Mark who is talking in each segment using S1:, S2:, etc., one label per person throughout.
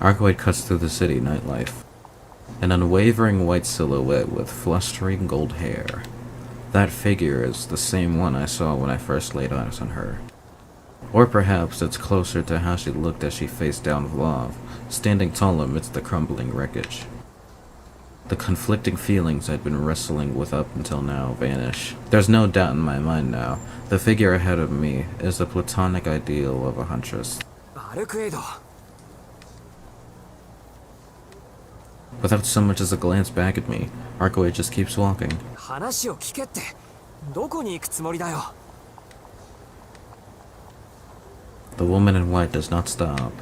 S1: Arcueid cuts through the city nightlife. An unwavering white silhouette with flustering gold hair. That figure is the same one I saw when I first laid eyes on her. Or perhaps it's closer to how she looked as she faced down Vlav, standing tall amidst the crumbling wreckage. The conflicting feelings I'd been wrestling with up until now vanish. There's no doubt in my mind now. The figure ahead of me is the platonic ideal of a huntress.
S2: Arcueid.
S1: Without so much as a glance back at me, Arcueid just keeps walking.
S2: 話を聞けって。どこに行くつもりだよ。
S1: The woman in white does not stop.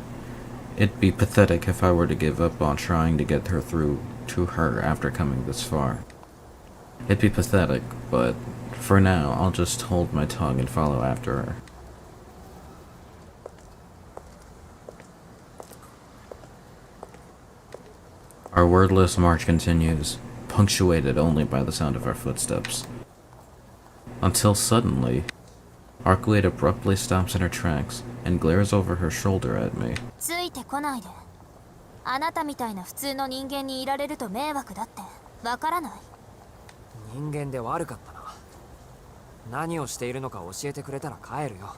S1: It'd be pathetic if I were to give up on trying to get her through to her after coming this far. It'd be pathetic, but for now, I'll just hold my tongue and follow after her. Our wordless march continues, punctuated only by the sound of our footsteps. Until suddenly, Arcueid abruptly stops in her tracks and glares over her shoulder at me.
S3: ついてこないで。あなたみたいな普通の人間にいられると迷惑だってわからない。
S2: 人間で悪かったな。何をしているのか教えてくれたら帰るよ。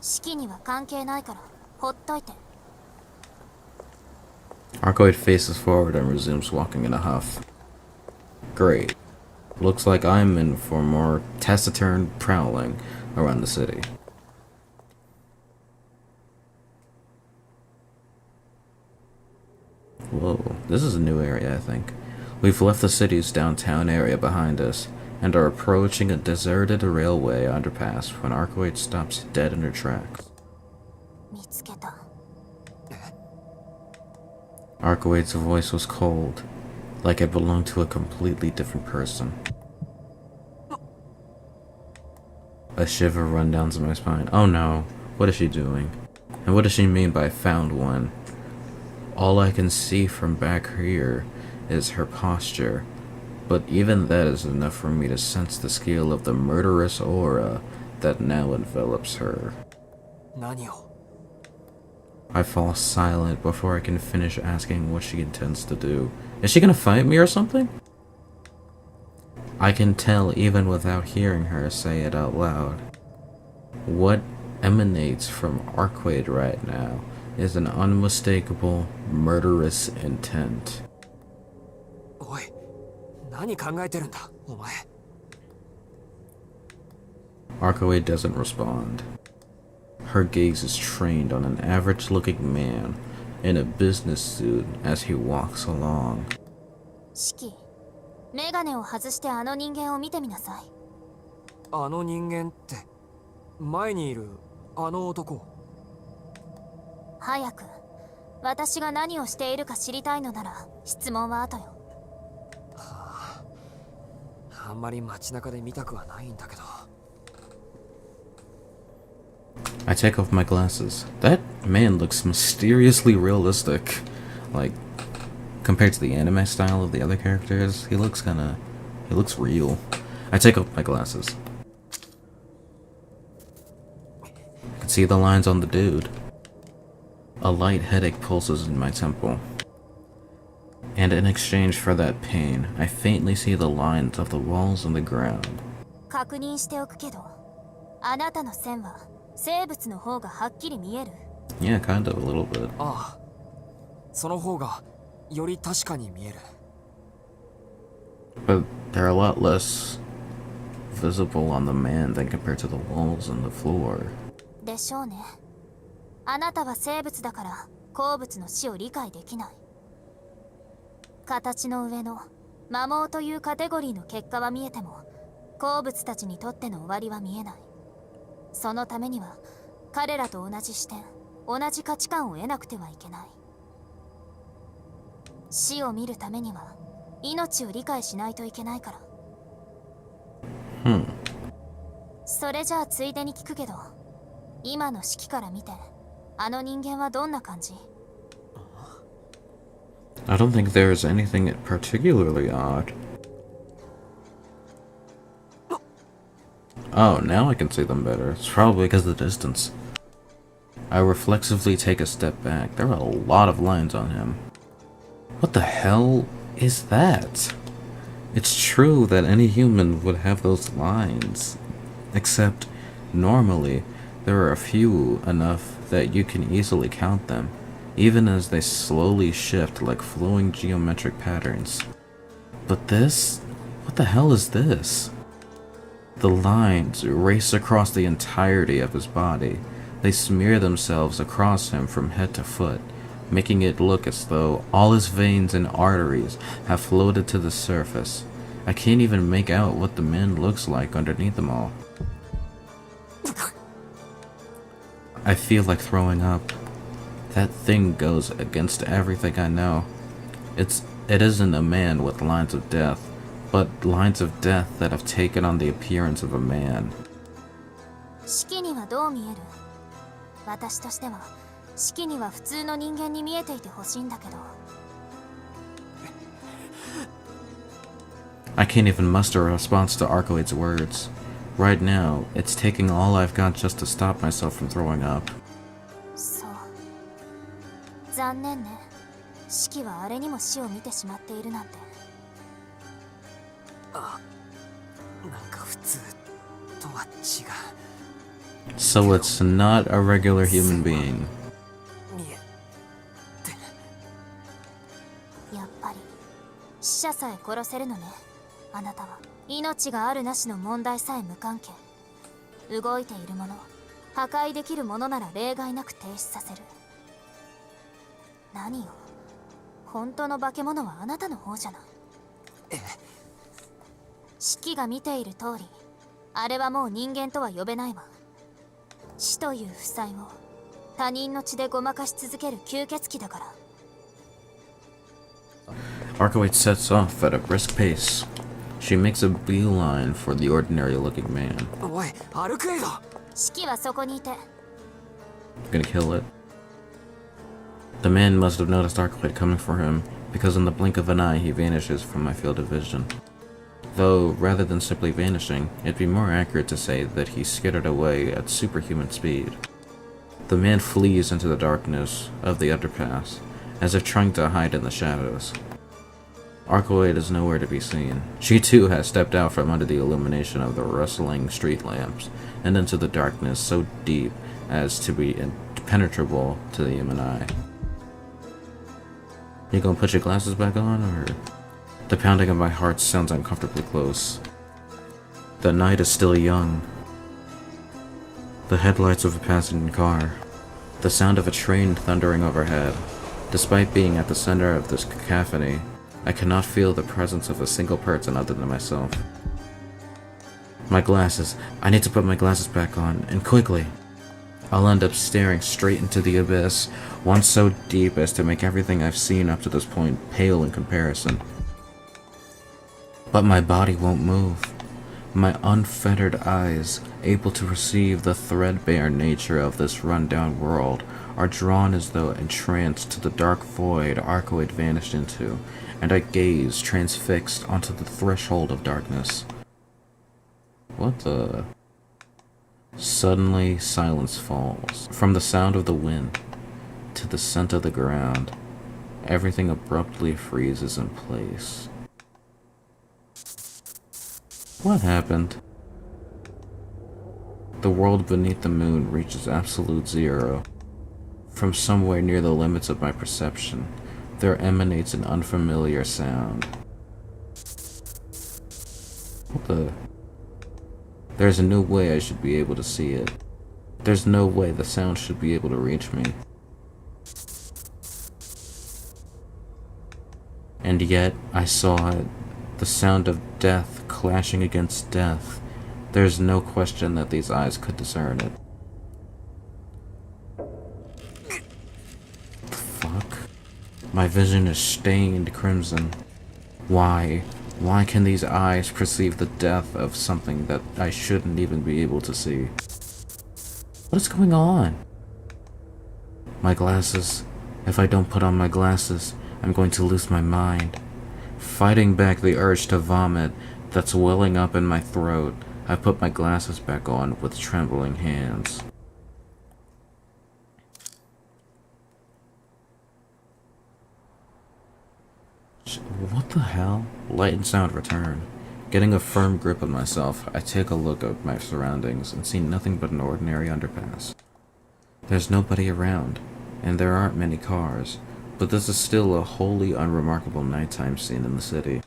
S3: 式には関係ないからほっといて。
S1: Arcueid faces forward and resumes walking in a huff. Great. Looks like I'm in for more taciturn prowling around the city. Whoa, this is a new area, I think. We've left the city's downtown area behind us and are approaching a deserted railway underpass when Arcueid stops dead in her tracks.
S3: 見つけた。
S1: Arcueid's voice was cold, like it belonged to a completely different person. A shiver run down my spine. Oh no, what is she doing? And what does she mean by found one? All I can see from back here is her posture, but even that is enough for me to sense the scale of the murderous aura that now envelops her.
S2: 何を
S1: I fall silent before I can finish asking what she intends to do. Is she gonna fight me or something? I can tell even without hearing her say it out loud. What emanates from Arcueid right now is an unmistakable, murderous intent.
S2: おい、何考えてるんだ、お前。
S1: Arcueid doesn't respond. Her gaze is trained on an average-looking man in a business suit as he walks along.
S3: 式、メガネを外してあの人間を見てみなさい。
S2: あの人間って、前にいるあの男。
S3: 早く、私が何をしているか知りたいのなら質問は後よ。
S2: あんまり街中で見たくはないんだけど。
S1: I take off my glasses. That man looks mysteriously realistic. Like, compared to the anime style of the other characters, he looks real. I take off my glasses. I can see the lines on the dude. A light headache pulses in my temple. And in exchange for that pain, I faintly see the lines of the walls and the ground.
S3: 確認しておくけど、あなたの線は生物の方がはっきり見える。
S1: Yeah, kind of, a little bit.
S2: ああ、その方がより確かに見える。
S1: But they're a lot less visible on the man than compared to the walls and the floor.
S3: でしょうね。あなたは生物だから鉱物の死を理解できない。形の上の摩耗というカテゴリーの結果は見えても、鉱物たちにとっての終わりは見えない。そのためには彼らと同じ視点、同じ価値観を得なくてはいけない。死を見るためには命を理解しないといけないから。それじゃあついでに聞くけど、今の式から見てあの人間はどんな感じ？
S1: I don't think there's anything particularly odd. Oh, now I can see them better. It's probably because of the distance. I reflexively take a step back. There are a lot of lines on him. What the hell is that? It's true that any human would have those lines. Except, normally, there are a few enough that you can easily count them, even as they slowly shift like flowing geometric patterns. But this? What the hell is this? The lines race across the entirety of his body. They smear themselves across him from head to foot, making it look as though all his veins and arteries have floated to the surface. I can't even make out what the man looks like underneath them all. I feel like throwing up. That thing goes against everything I know. It isn't a man with lines of death, but lines of death that have taken on the appearance of a man.
S3: 式にはどう見える？私としては式には普通の人間に見えていてほしいんだけど。
S1: I can't even muster a response to Arcueid's words. Right now, it's taking all I've got just to stop myself from throwing up.
S3: そう。残念ね。式はあれにも死を見てしまっているなんて。
S2: あ、なんか普通とは違う。
S1: So it's not a regular human being.
S2: 見えて
S3: やっぱり死者さえ殺せるのね。あなたは命があるなしの問題さえ無関係。動いているもの、破壊できるものなら例外なく停止させる。何よ、本当の化け物はあなたの方じゃない。式が見ている通り、あれはもう人間とは呼べないわ。死という負債を他人の血でごまかし続ける吸血鬼だから。
S1: Arcueid sets off at a brisk pace. She makes a beeline for the ordinary-looking man.
S2: おい、アルクエイド。
S3: 式はそこにいて。
S1: Gonna kill it. The man must have noticed Arcueid coming for him, because in the blink of an eye he vanishes from my field of vision. Though, rather than simply vanishing, it'd be more accurate to say that he skittered away at superhuman speed. The man flees into the darkness of the underpass, as if trying to hide in the shadows. Arcueid is nowhere to be seen. She too has stepped out from under the illumination of the rustling street lamps, and into the darkness so deep as to be impenetrable to the human eye. You gonna put your glasses back on, or...? The pounding of my heart sounds uncomfortably close. The night is still young. The headlights of a passing car. The sound of a train thundering overhead. Despite being at the center of this cacophony, I cannot feel the presence of a single person other than myself. My glasses. I need to put my glasses back on, and quickly. I'll end up staring straight into the abyss, one so deep as to make everything I've seen up to this point pale in comparison. But my body won't move. My unfettered eyes, able to perceive the threadbare nature of this run-down world, are drawn as though entranced to the dark void Arcueid vanished into, and I gaze transfixed onto the threshold of darkness. What the... Suddenly, silence falls. From the sound of the wind to the scent of the ground, everything abruptly freezes in place. What happened? The world beneath the moon reaches absolute zero. From somewhere near the limits of my perception, there emanates an unfamiliar sound. What the... There's no way I should be able to see it. There's no way the sound should be able to reach me. And yet, I saw it. The sound of death clashing against death. There's no question that these eyes could discern it. Fuck. My vision is stained crimson. Why? Why can these eyes perceive the death of something that I shouldn't even be able to see? What is going on? My glasses. If I don't put on my glasses, I'm going to lose my mind. Fighting back the urge to vomit that's welling up in my throat, I put my glasses back on with trembling hands. the hell? Light and sound return. Getting a firm grip on myself, I take a look at my surroundings and see nothing but an ordinary underpass. There's nobody around, and there aren't many cars, but this is still a wholly unremarkable nighttime scene in the city.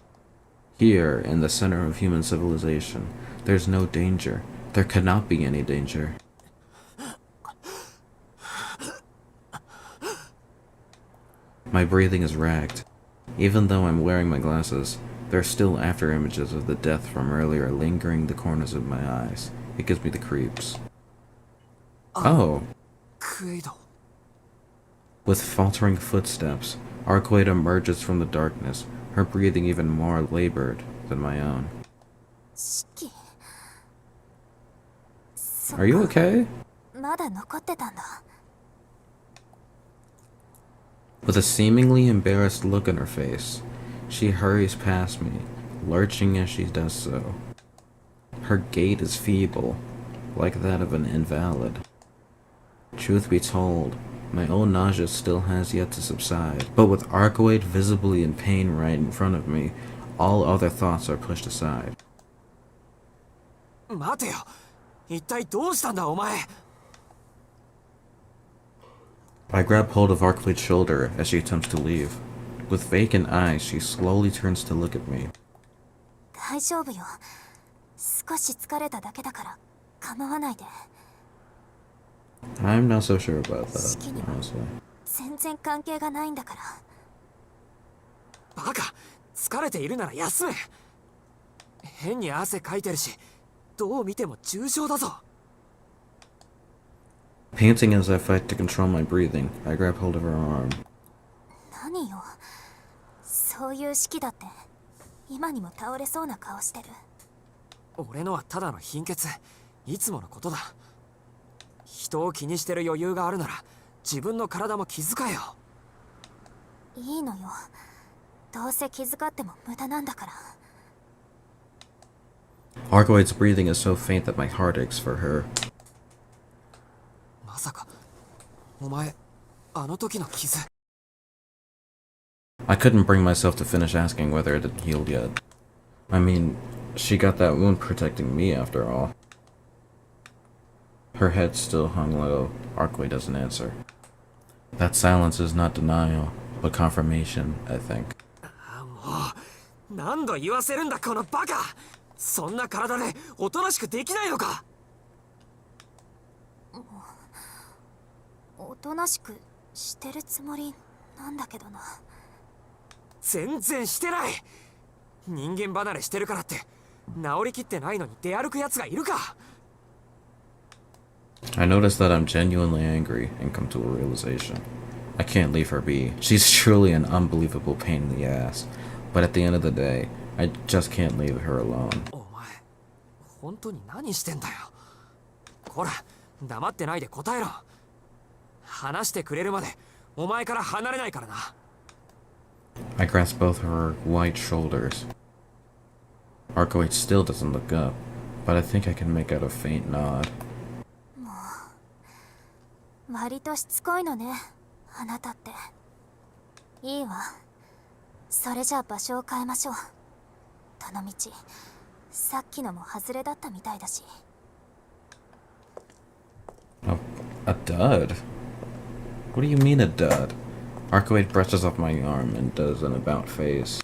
S1: Here, in the center of human civilization, there's no danger. There cannot be any danger. My breathing is ragged. Even though I'm wearing my glasses, there are still after images of the death from earlier lingering the corners of my eyes. It gives me the creeps. Oh.
S2: Arcueid.
S1: With faltering footsteps, Arcueid emerges from the darkness, her breathing even more labored than my own.
S3: Shiki.
S1: Are you okay?
S3: まだ残ってたんだ。
S1: With a seemingly embarrassed look on her face, she hurries past me, lurching as she does so. Her gait is feeble, like that of an invalid. Truth be told, my own nausea still has yet to subside, but with Arcueid visibly in pain right in front of me, all other thoughts are pushed aside.
S2: 待てよ。一体どうしたんだお前。
S1: I grab hold of Arcueid's shoulder as she attempts to leave. With vacant eyes, she slowly turns to look at me.
S3: 大丈夫よ。少し疲れただけだから構わないで。
S1: I'm not so sure about that,
S3: 式には
S1: honestly.
S3: 全然関係がないんだから。
S2: バカ。疲れているなら休め。変に汗かいてるし、どう見ても重症だぞ。
S1: Panting as I fight to control my breathing, I grab hold of her arm.
S3: 何よ。そういう式だって今にも倒れそうな顔してる。
S2: 俺のはただの貧血。いつものことだ。人を気にしてる余裕があるなら自分の体も気遣えよ。
S3: いいのよ。どうせ気遣っても無駄なんだから。
S1: Arcueid's breathing is so faint that my heart aches for her.
S2: まさかお前あの時の傷。
S1: I couldn't bring myself to finish asking whether it had healed yet. I mean, she got that wound protecting me after all. Her head still hung low. Arcueid doesn't answer. That silence is not denial, but confirmation, I think.
S2: もう何度言わせるんだこのバカ。そんな体でおとなしくできないのか。
S3: おとなしくしてるつもりなんだけどな。
S2: 全然してない。人間離れしてるからって治りきってないのに出歩くやつがいるか。
S1: I notice that I'm genuinely angry and come to a realization. I can't leave her be. She's truly an unbelievable pain in the ass. But at the end of the day, I just can't leave her alone.
S2: お前本当に何してんだよ。ほら黙ってないで答えろ。話してくれるまでお前から離れないからな。
S1: I grasp both her white shoulders. Arcueid still doesn't look up, but I think I can make out a faint nod.
S3: 割としつこいのね、あなたって。いいわ。それじゃあ場所を変えましょう。どのみちさっきのも外れだったみたいだし。
S1: A dud? What do you mean a dud? Arcueid brushes off my arm and does an about face.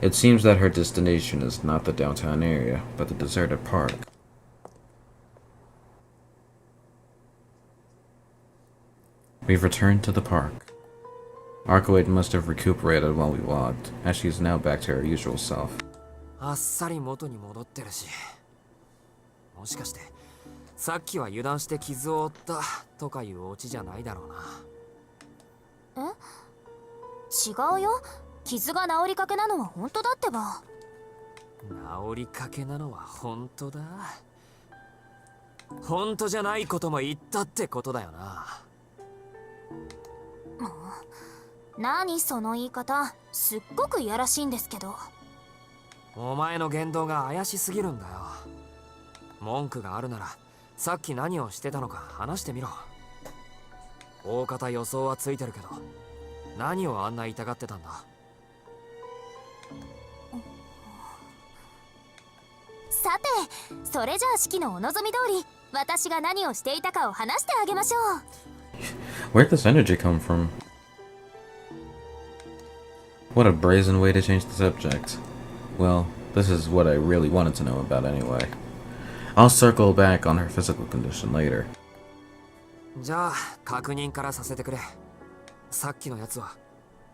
S1: It seems that her destination is not the downtown area, but the deserted park. We've returned to the park. Arcueid must have recuperated while we walked, as she is now back to her usual self.
S2: あっさり元に戻ってるし。もしかしてさっきは油断して傷を負ったとかいうオチじゃないだろうな。
S3: 違うよ。傷が治りかけなのは本当だってば。
S2: 治りかけなのは本当だ。本当じゃないことも言ったってことだよな。
S3: 何その言い方。すっごくいやらしいんですけど。
S2: お前の言動が怪しすぎるんだよ。文句があるならさっき何をしてたのか話してみろ。大方予想はついてるけど何をあんな痛がってたんだ。
S3: さて、それじゃあ式のお望み通り、私が何をしていたかを話してあげましょう。
S1: Where'd this energy come from? What a brazen way to change the subject. Well, this is what I really wanted to know about anyway. I'll circle back on her physical condition later.
S2: じゃあ確認からさせてくれ。さっきのやつは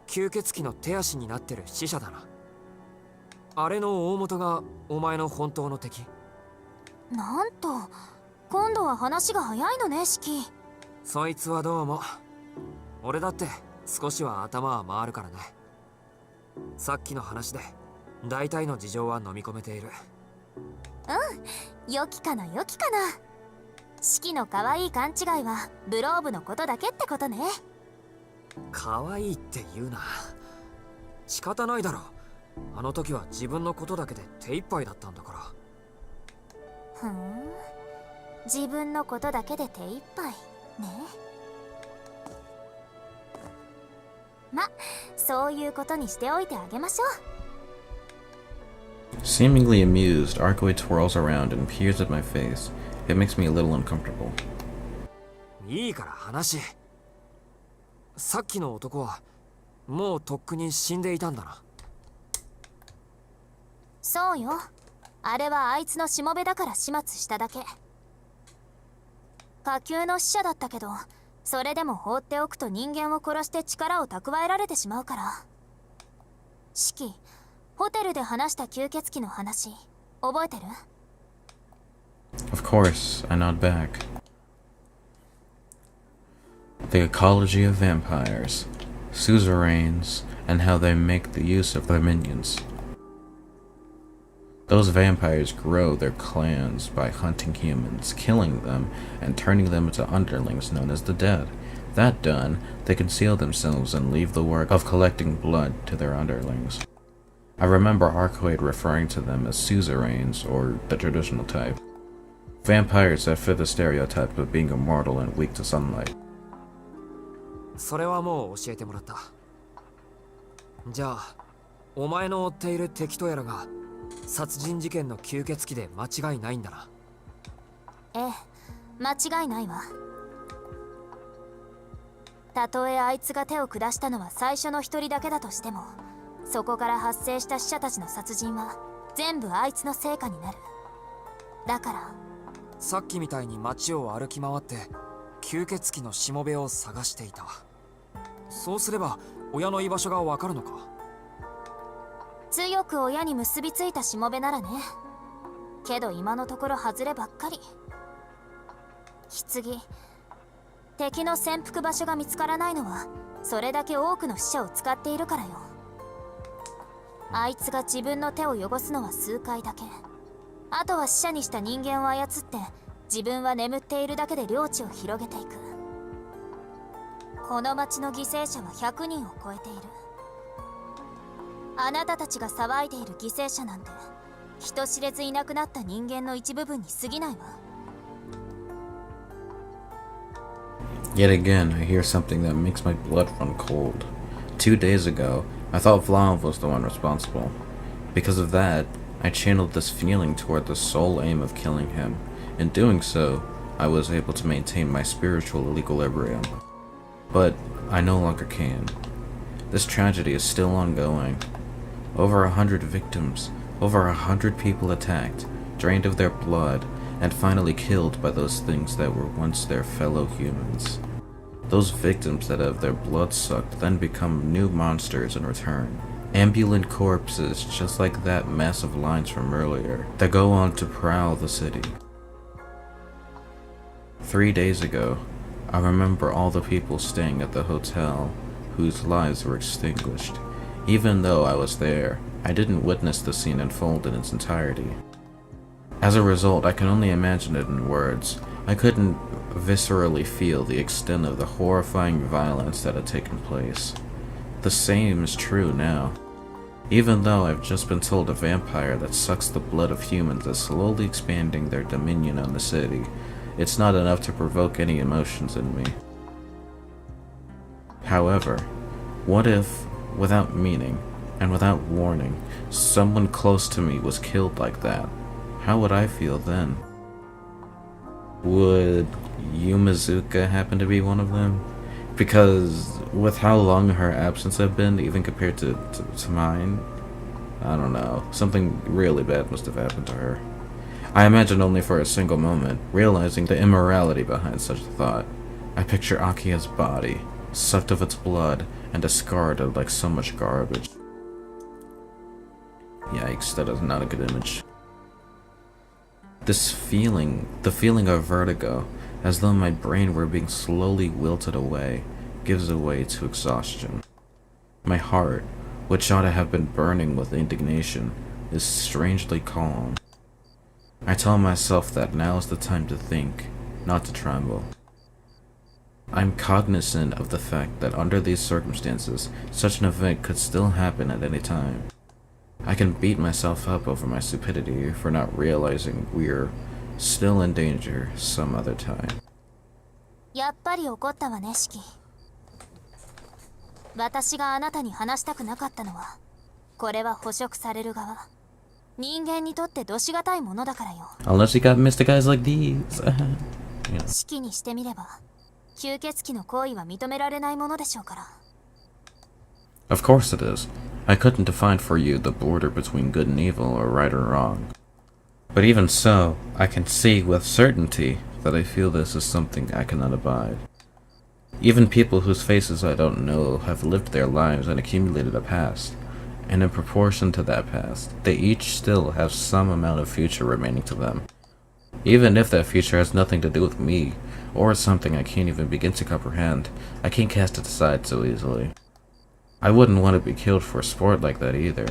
S2: 吸血鬼の手足になってる死者だな。あれの大元がお前の本当の敵？
S3: なんと、今度は話が早いのね、式。
S2: そいつはどうも。俺だって少しは頭は回るからね。さっきの話で大体の事情は飲み込めている。
S3: うん、良きかな良きかな。式の可愛い勘違いはブローブのことだけってことね。
S2: 可愛いって言うな。仕方ないだろ。あの時は自分のことだけで手一杯だったんだから。
S3: ふん、自分のことだけで手一杯ね。ま、そういうことにしておいてあげましょう。
S1: Seemingly amused, Arcueid twirls around and peers at my face. It makes me a little uncomfortable.
S2: いいから話。さっきの男はもうとっくに死んでいたんだな。
S3: そうよ。あれはあいつのしもべだから始末しただけ。下級の使者だったけど、それでも放っておくと人間を殺して力を蓄えられてしまうから。式、ホテルで話した吸血鬼の話、覚えてる？
S1: Of course, I nod back. The ecology of vampires, suzerains, and how they make the use of their minions. Those vampires grow their clans by hunting humans, killing them, and turning them into underlings known as the dead. That done, they conceal themselves and leave the work of collecting blood to their underlings. I remember Arcueid referring to them as suzerains, or the traditional type. Vampires that fit the stereotype of being immortal and weak to sunlight.
S2: それはもう教えてもらった。じゃあ、お前の追っている敵とやらが殺人事件の吸血鬼で間違いないんだな。
S3: ええ、間違いないわ。たとえあいつが手を下したのは最初の一人だけだとしても、そこから発生した死者たちの殺人は全部あいつの成果になる。だから
S2: さっきみたいに街を歩き回って吸血鬼のしもべを探していた。そうすれば親の居場所がわかるのか？
S3: 強く親に結びついたしもべならね。けど今のところ外ればっかり。棺、敵の潜伏場所が見つからないのはそれだけ多くの死者を使っているからよ。あいつが自分の手を汚すのは数回だけ。あとは死者にした人間を操って自分は眠っているだけで領地を広げていく。この町の犠牲者は100人を超えている。あなたたちが騒いでいる犠牲者なんて人知れずいなくなった人間の一部分に過ぎないわ。
S1: Yet again, I hear something that makes my blood run cold. 2 days ago, I thought Vlav was the one responsible. Because of that, I channeled this feeling toward the sole aim of killing him. In doing so, I was able to maintain my spiritual equilibrium. But I no longer can. This tragedy is still ongoing. Over 100 victims, over 100 people attacked, drained of their blood, and finally killed by those things that were once their fellow humans. Those victims that have their blood sucked then become new monsters in return. Ambulant corpses just like that mess of lines from earlier that go on to prowl the city. 3 days ago, I remember all the people staying at the hotel whose lives were extinguished. Even though I was there, I didn't witness the scene unfold in its entirety. As a result, I can only imagine it in words. I couldn't viscerally feel the extent of the horrifying violence that had taken place. The same is true now. Even though I've just been told a vampire that sucks the blood of humans is slowly expanding their dominion on the city, it's not enough to provoke any emotions in me. However, what if, without meaning, and without warning, someone close to me was killed like that? how would I feel then? Would Yumazuka happen to be one of them? Because with how long her absence had been, even compared to mine, I don't know, something really bad must have happened to her. I imagine only for a single moment, realizing the immorality behind such a thought. I picture Akia's body, sucked of its blood, and discarded like so much garbage. Yikes, that is not a good image. This feeling, the feeling of vertigo, as though my brain were being slowly wilted away, gives way to exhaustion. My heart, which ought to have been burning with indignation, is strangely calm. I tell myself that now is the time to think, not to tremble. I'm cognizant of the fact that under these circumstances, such an event could still happen at any time. I can beat myself up over my stupidity for not realizing we're still in danger some other time.
S3: やっぱり怒ったわね、シキ。私があなたに話したくなかったのは、これは捕食される側。人間にとってどしがたいものだからよ。
S1: Unless you got Mr. Guys like these.
S3: シキにしてみれば、吸血鬼の行為は認められないものでしょうから。
S1: Of course it is. I couldn't define for you the border between good and evil or right or wrong. But even so, I can see with certainty that I feel this is something I cannot abide. Even people whose faces I don't know have lived their lives and accumulated a past, and in proportion to that past, they each still have some amount of future remaining to them. Even if that future has nothing to do with me, or something I can't even begin to comprehend, I can't cast it aside so easily. I wouldn't want to be killed for sport like that either.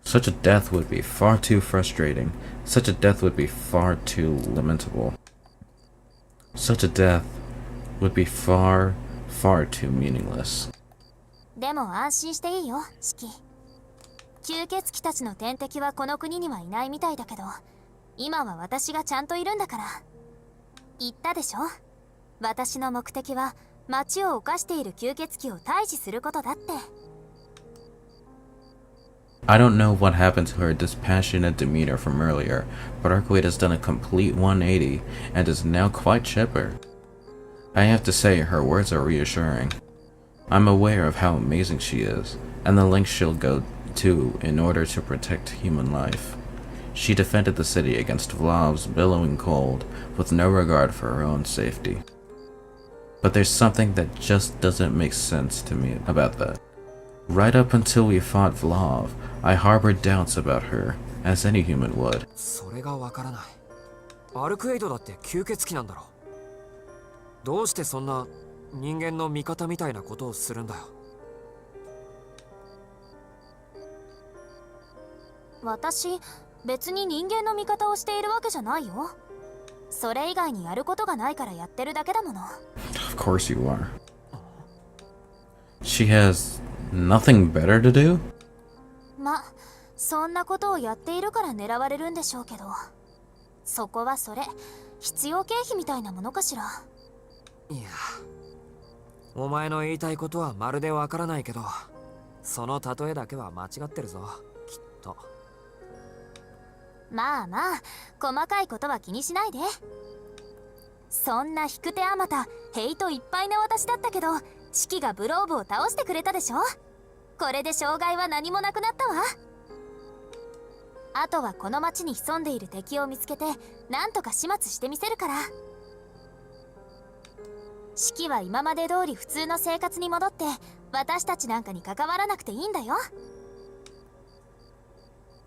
S1: Such a death would be far too frustrating. Such a death would be far too lamentable. Such a death would be far, far too meaningless.
S3: でも安心していいよ、シキ。吸血鬼たちの天敵はこの国にはいないみたいだけど、今は私がちゃんといるんだから。言ったでしょ？私の目的は町を犯している吸血鬼を退治することだって。
S1: I don't know what happened to her dispassionate demeanor from earlier, but Arcueid has done a complete 180 and is now quite chipper. I have to say, her words are reassuring. I'm aware of how amazing she is, and the lengths she'll go to in order to protect human life. She defended the city against Vlov's billowing cold, with no regard for her own safety. But there's something that just doesn't make sense to me about that. Right up until we fought Vlov, I harbored doubts about her, as any human would.
S2: それがわからない。アルクエイドだって吸血鬼なんだろ。どうしてそんな人間の味方みたいなことをするんだよ。
S3: 私、別に人間の味方をしているわけじゃないよ。それ以外にやることがないからやってるだけだもの。
S1: Of course you are. She has nothing better to do?
S3: ま、そんなことをやっているから狙われるんでしょうけど、そこはそれ、必要経費みたいなものかしら。
S2: いや、お前の言いたいことはまるでわからないけど、その例えだけは間違ってるぞ、きっと。
S3: まあまあ、細かいことは気にしないで。そんな引く手あまたヘイトいっぱいな私だったけど、シキがブローブを倒してくれたでしょ。これで障害は何もなくなったわ。あとはこの町に潜んでいる敵を見つけてなんとか始末してみせるから。シキは今まで通り普通の生活に戻って私たちなんかに関わらなくていいんだよ。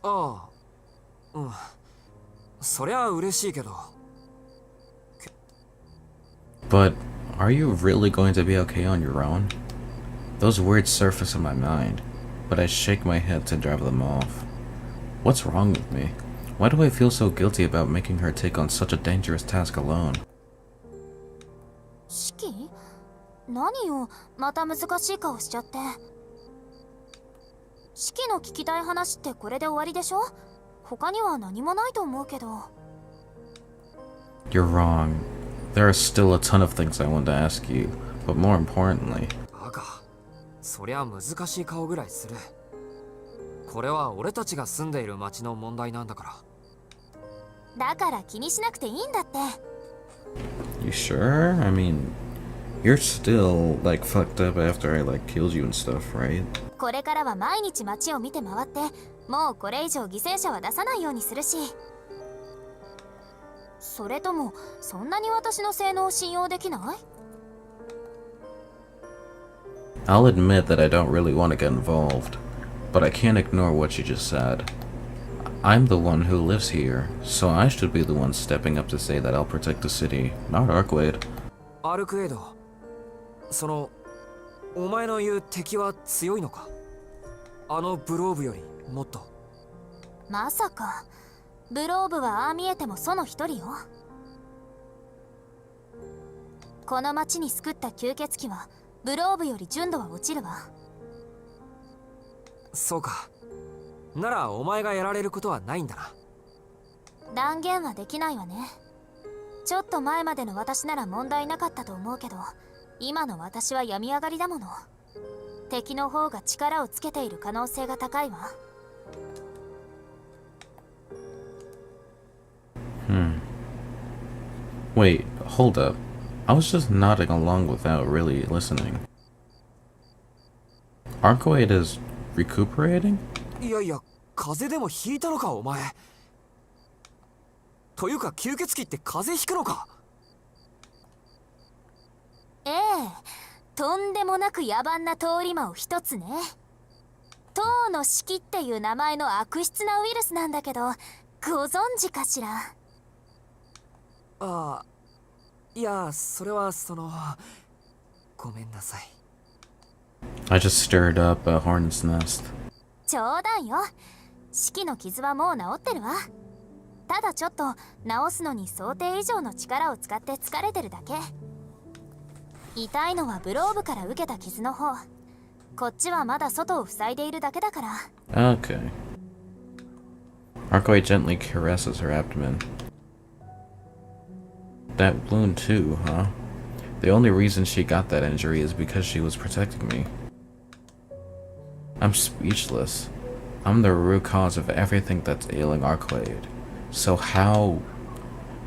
S2: ああ、うん、そりゃ嬉しいけど。
S1: But are you really going to be okay on your own? Those words surface in my mind, but I shake my head to drive them off. What's wrong with me? Why do I feel so guilty about making her take on such a dangerous task alone?
S3: シキ？何よ、また難しい顔しちゃって。シキの聞きたい話ってこれで終わりでしょ？他には何もないと思うけど。
S1: You're wrong. There are still a ton of things I want to ask you, but more importantly...
S2: バカ、そりゃ難しい顔ぐらいする。これは俺たちが住んでいる町の問題なんだから。
S3: だから気にしなくていいんだって。
S1: You sure? I mean, you're still like fucked up after I like killed you and stuff, right?
S3: これからは毎日街を見て回って、もうこれ以上犠牲者は出さないようにするし。それともそんなに私の性能を信用できない？
S1: I'll admit that I don't really want to get involved, but I can't ignore what you just said. I'm the one who lives here, so I should be the one stepping up to say that I'll protect the city, not Arcueid.
S2: アルクエイド、そのお前の言う敵は強いのか？あのブローブよりもっと。
S3: まさかブローブはああ見えてもその一人よ。この町に救った吸血鬼はブローブより純度は落ちるわ。
S2: そうか。ならお前がやられることはないんだな。
S3: 断言はできないわね。ちょっと前までの私なら問題なかったと思うけど、今の私は病み上がりだもの。敵の方が力をつけている可能性が高いわ。
S1: Wait, hold up. I was just nodding along without really listening. Arcueid is recuperating?
S2: いやいや、風邪でもひいたのかお前。というか吸血鬼って風邪ひくのか？
S3: ええ、とんでもなく野蛮な通り魔を一つね。塔のシキっていう名前の悪質なウイルスなんだけど、ご存知かしら？
S2: ああ、いや、それはその、ごめんなさい。
S1: I just stirred up a hornet's nest.
S3: 冗談よ。シキの傷はもう治ってるわ。ただちょっと治すのに想定以上の力を使って疲れてるだけ。痛いのはブローブから受けた傷の方。こっちはまだ外を塞いでいるだけだから。
S1: Okay. Arcueid gently caresses her abdomen. That wound too, huh? The only reason she got that injury is because she was protecting me. I'm speechless. I'm the root cause of everything that's ailing Arcueid. So how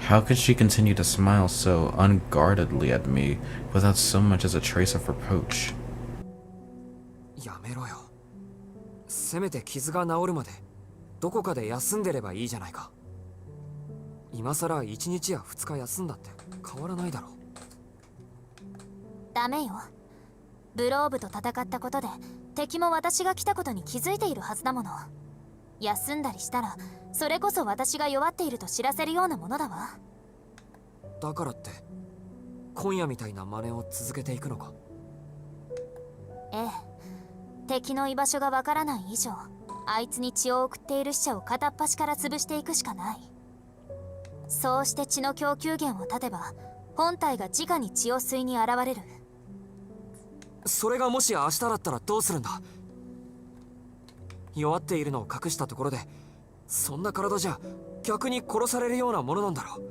S1: could she continue to smile so unguardedly at me without so much as a trace of reproach?
S2: やめろよ。せめて傷が治るまでどこかで休んでればいいじゃないか。今さら1日や2日休んだって変わらないだろう。
S3: ダメよ。ブローブと戦ったことで敵も私が来たことに気づいているはずだもの。休んだりしたらそれこそ私が弱っていると知らせるようなものだわ。
S2: だからって今夜みたいな真似を続けていくのか？
S3: ええ、敵の居場所がわからない以上、あいつに血を送っている死者を片っ端から潰していくしかない。そうして血の供給源を断てば本体が直に血を吸いに現れる。
S2: それがもし明日だったらどうするんだ？弱っているのを隠したところでそんな体じゃ逆に殺されるようなものなんだろ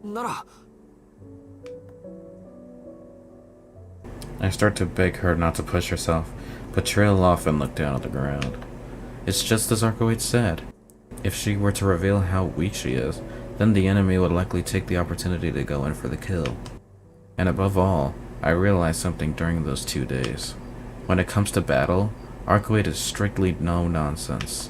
S2: う。なら
S1: I start to beg her not to push herself, but trail off and look down at the ground. It's just as Arcueid said. If she were to reveal how weak she is, then the enemy would likely take the opportunity to go in for the kill. And above all, I realized something during those 2 days. When it comes to battle, Arcueid is strictly no nonsense.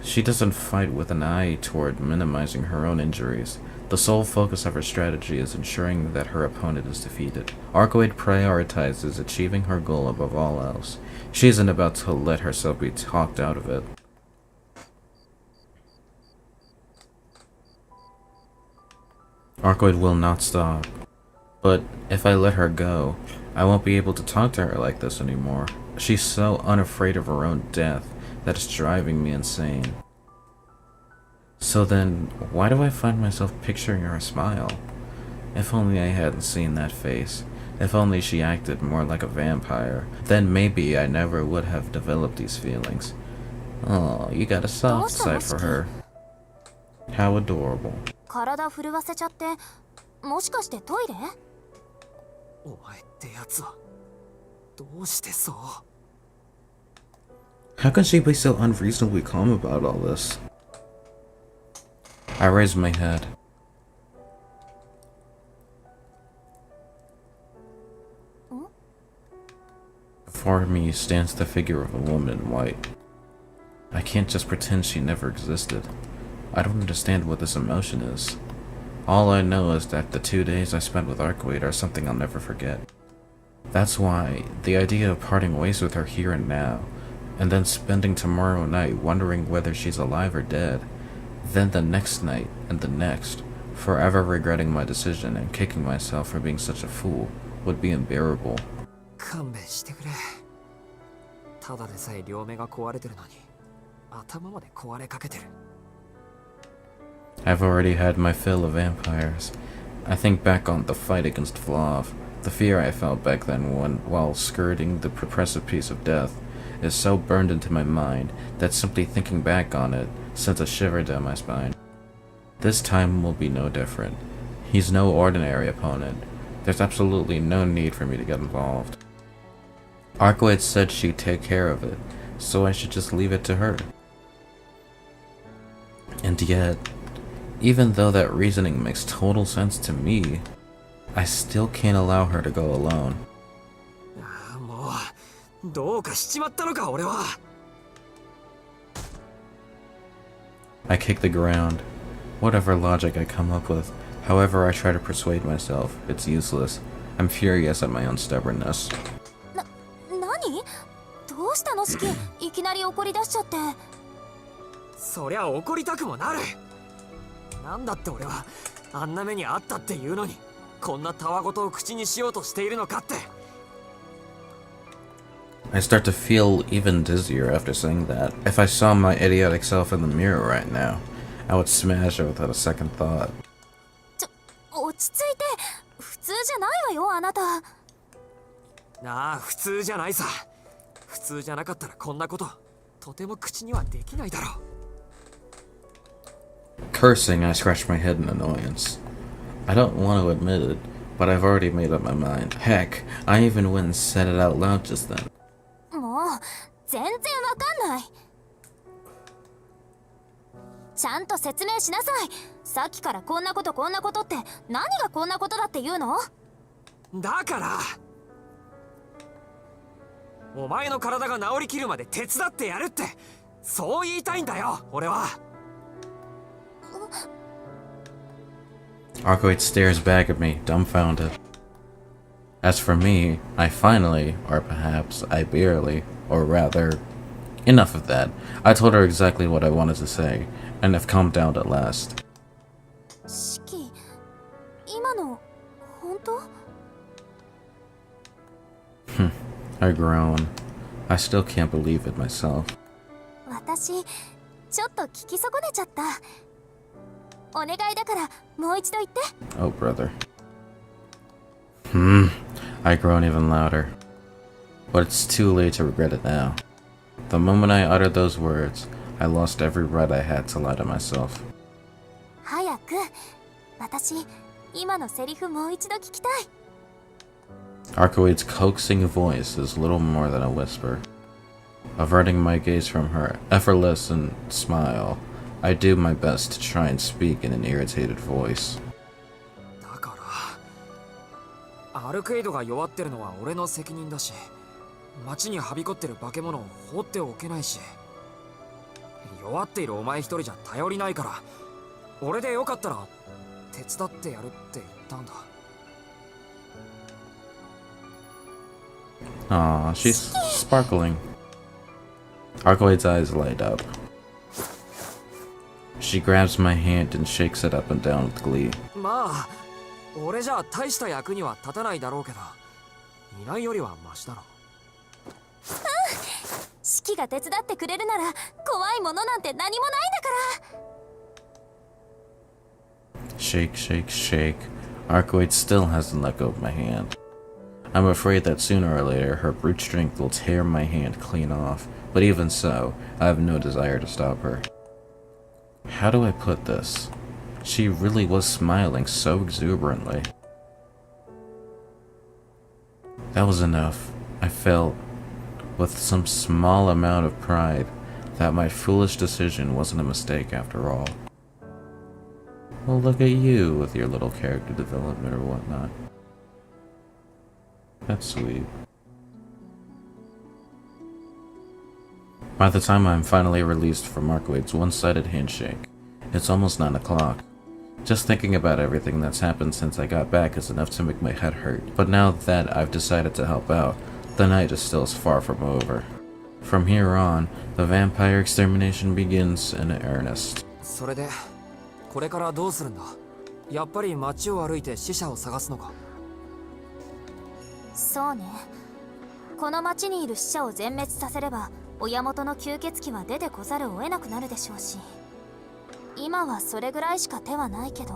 S1: She doesn't fight with an eye toward minimizing her own injuries. The sole focus of her strategy is ensuring that her opponent is defeated. Arcueid prioritizes achieving her goal above all else. She isn't about to let herself be talked out of it. Arcueid will not stop. But if I let her go, I won't be able to talk to her like this anymore. She's so unafraid of her own death that it's driving me insane. So then, why do I find myself picturing her smile? If only I hadn't seen that face. If only she acted more like a vampire. Then maybe I never would have developed these feelings. Oh, you got a soft side for her. How adorable.
S3: 体震わせちゃって、もしかしてトイレ？
S2: お前ってやつはどうしてそう？
S1: How can she be so unreasonably calm about all this? I raised my head. Before me stands the figure of a woman in white. I can't just pretend she never existed. I don't understand what this emotion is. All I know is that the 2 days I spent with Arcueid are something I'll never forget. That's why the idea of parting ways with her here and now, and then spending tomorrow night wondering whether she's alive or dead, then the next night and the next, forever regretting my decision and kicking myself for being such a fool, would be unbearable.
S2: 勘弁してくれ。ただでさえ両目が壊れてるのに、頭まで壊れかけてる。
S1: I've already had my fill of vampires. I think back on the fight against Vlav. The fear I felt back then while skirting the precipice of death is so burned into my mind that simply thinking back on it sends a shiver down my spine. This time will be no different. He's no ordinary opponent. There's absolutely no need for me to get involved. Arcueid said she'd take care of it, so I should just leave it to her. And yet, even though that reasoning makes total sense to me, I still can't allow her to go alone.
S2: もうどうかしちまったのか俺は。
S1: I kick the ground. Whatever logic I come up with, however I try to persuade myself, it's useless. I'm furious at my own stubbornness.
S3: 何？どうしたのシキ？いきなり怒り出しちゃって。
S2: そりゃ怒りたくもなる。なんだって俺はあんな目にあったっていうのに、こんなたわごとを口にしようとしているのかって。
S1: I start to feel even dizzier after saying that. If I saw my idiotic self in the mirror right now, I would smash her without a second thought.
S3: 落ち着いて。普通じゃないわよあなた。
S2: なあ、普通じゃないさ。普通じゃなかったらこんなこととても口にはできないだろう。
S1: Cursing, I scratch my head in annoyance. I don't want to admit it, but I've already made up my mind. Heck, I even went and said it out loud just then.
S3: もう全然わかんない。ちゃんと説明しなさい。さっきからこんなことって何がこんなことだって言うの？
S2: だからお前の体が治りきるまで手伝ってやるってそう言いたいんだよ俺は。
S1: Arcueid stares back at me, dumbfounded. As for me, I finally, or perhaps I barely, or rather, enough of that. I told her exactly what I wanted to say, and have calmed down at last.
S3: シキ、今の本当？
S1: I groan. I still can't believe it myself.
S3: 私、ちょっと聞き損ねちゃった。お願いだからもう一度言って。
S1: Oh, brother. I groan even louder. But it's too late to regret it now. The moment I uttered those words, I lost every right I had to lie to myself.
S3: 早く。私、今のセリフもう一度聞きたい。
S1: Arcueid's coaxing voice is little more than a whisper. Averting my gaze from her effortless smile, I do my best to try and speak in an irritated voice.
S2: だからアルケイドが弱ってるのは俺の責任だし、街にはびこってる化け物を放っておけないし、弱っているお前一人じゃ頼りないから、俺でよかったら手伝ってやるって言ったんだ。
S1: Aw, she's sparkling. Arcueid's eyes light up. She grabs my hand and shakes it up and down with glee.
S2: まあ、俺じゃ大した役には立たないだろうけど、いないよりはマシだろ。
S3: シキが手伝ってくれるなら怖いものなんて何もないんだから。
S1: Shake, shake, shake. Arcueid still hasn't let go of my hand. I'm afraid that sooner or later her brute strength will tear my hand clean off, but even so, I have no desire to stop her. How do I put this? She really was smiling so exuberantly. That was enough. I felt, with some small amount of pride, that my foolish decision wasn't a mistake after all. Well, look at you with your little character development or whatnot. That's sweet. By the time I'm finally released from Arcueid's one-sided handshake, it's almost 9 o'clock. Just thinking about everything that's happened since I got back is enough to make my head hurt. But now that I've decided to help out, the night is still far from over. From here on, the vampire extermination begins in earnest.
S2: それでこれからどうするんだ。やっぱり街を歩いて死者を探すのか。
S3: そうね。この町にいる死者を全滅させれば親元の吸血鬼は出てこざるを得なくなるでしょうし、今はそれぐらいしか手はないけど。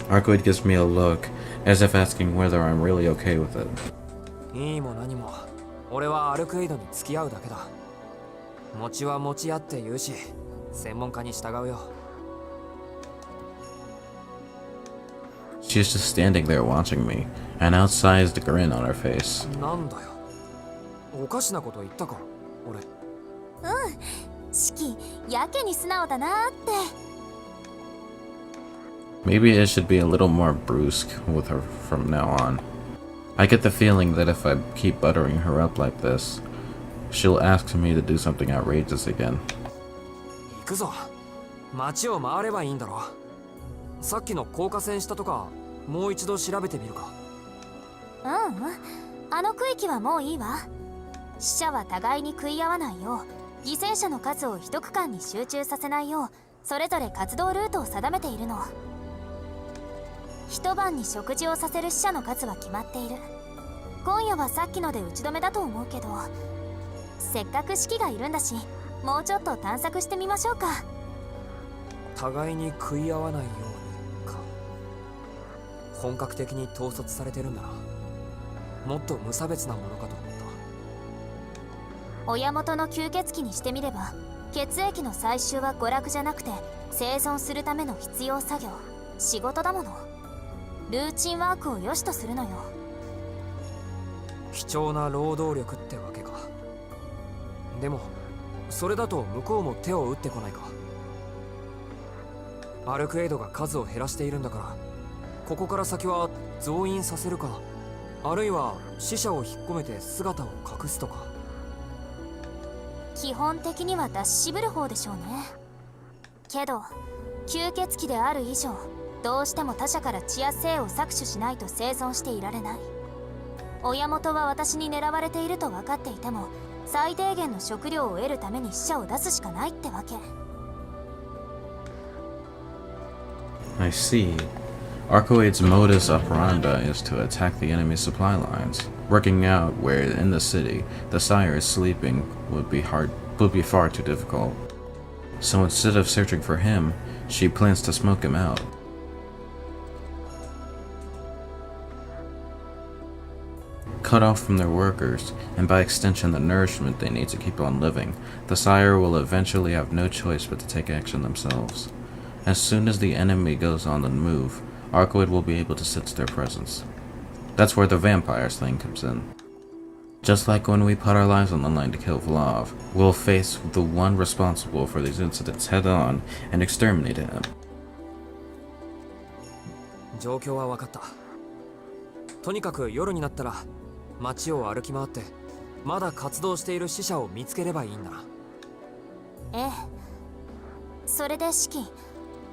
S1: Arcueid gives me a look, as if asking whether I'm really okay with it.
S2: いいも何も俺はアルクエイドに付き合うだけだ。餅は餅屋って言うし、専門家に従うよ。
S1: She's just standing there watching me, an outsized grin on her face.
S2: なんだよ。おかしなこと言ったか、俺。
S3: シキ、やけに素直だなーって。
S1: Maybe I should be a little more brusque with her from now on. I get the feeling that if I keep buttering her up like this, she'll ask me to do something outrageous again.
S2: 行くぞ。街を回ればいいんだろ。さっきの高架線下とかもう一度調べてみるか。
S3: あの区域はもういいわ。死者は互いに食い合わないよう、犠牲者の数を一区間に集中させないよう、それぞれ活動ルートを定めているの。一晩に食事をさせる死者の数は決まっている。今夜はさっきので打ち止めだと思うけど、せっかく式がいるんだし、もうちょっと探索してみましょうか。
S2: 互いに食い合わないようにか。本格的に統率されてるんだな。もっと無差別なものかと思った。
S3: 親元の吸血鬼にしてみれば、血液の採集は娯楽じゃなくて生存するための必要作業、仕事だもの。ルーチンワークを良しとするのよ。
S2: 貴重な労働力ってわけか。でもそれだと向こうも手を打ってこないか。アルクエイドが数を減らしているんだから、ここから先は増員させるか、あるいは死者を引っ込めて姿を隠すとか。
S3: 基本的には出し渋る方でしょうね。けど吸血鬼である以上、どうしても他者から血や精を搾取しないと生存していられない。親元は私に狙われていると分かっていても、最低限の食料を得るために死者を出すしかないってわけ。
S1: I see. Arcueid's modus operandi is to attack the enemy's supply lines, working out where in the city the sire is sleeping would be far too difficult. So instead of searching for him, she plans to smoke him out. Cut off from their workers, and by extension the nourishment they need to keep on living, the sire will eventually have no choice but to take action themselves. As soon as the enemy goes on the move, Arcueid will be able to sense their presence. That's where the vampires thing comes in. Just like when we put our lives on the line to kill Vlav, we'll face the one responsible for these incidents head on and exterminate him.
S2: 状況は分かった。とにかく夜になったら街を歩き回ってまだ活動している死者を見つければいいんだな。
S3: ええ。それでシキ、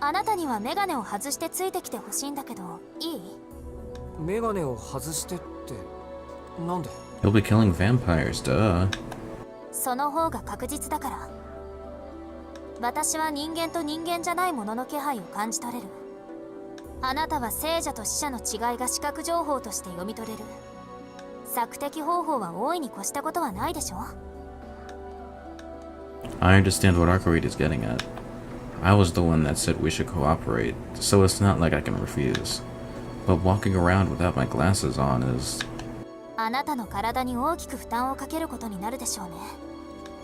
S3: あなたにはメガネを外してついてきてほしいんだけど、いい？
S2: メガネを外してってなんで？
S1: You'll be killing vampires, duh.
S3: その方が確実だから。私は人間と人間じゃないものの気配を感じ取れる。あなたは聖者と死者の違いが視覚情報として読み取れる。索敵方法は大いに越したことはないでしょ。
S1: I understand what Arcueid is getting at. I was the one that said we should cooperate, so it's not like I can refuse. But walking around without my glasses on is...
S3: あなたの体に大きく負担をかけることになるでしょうね。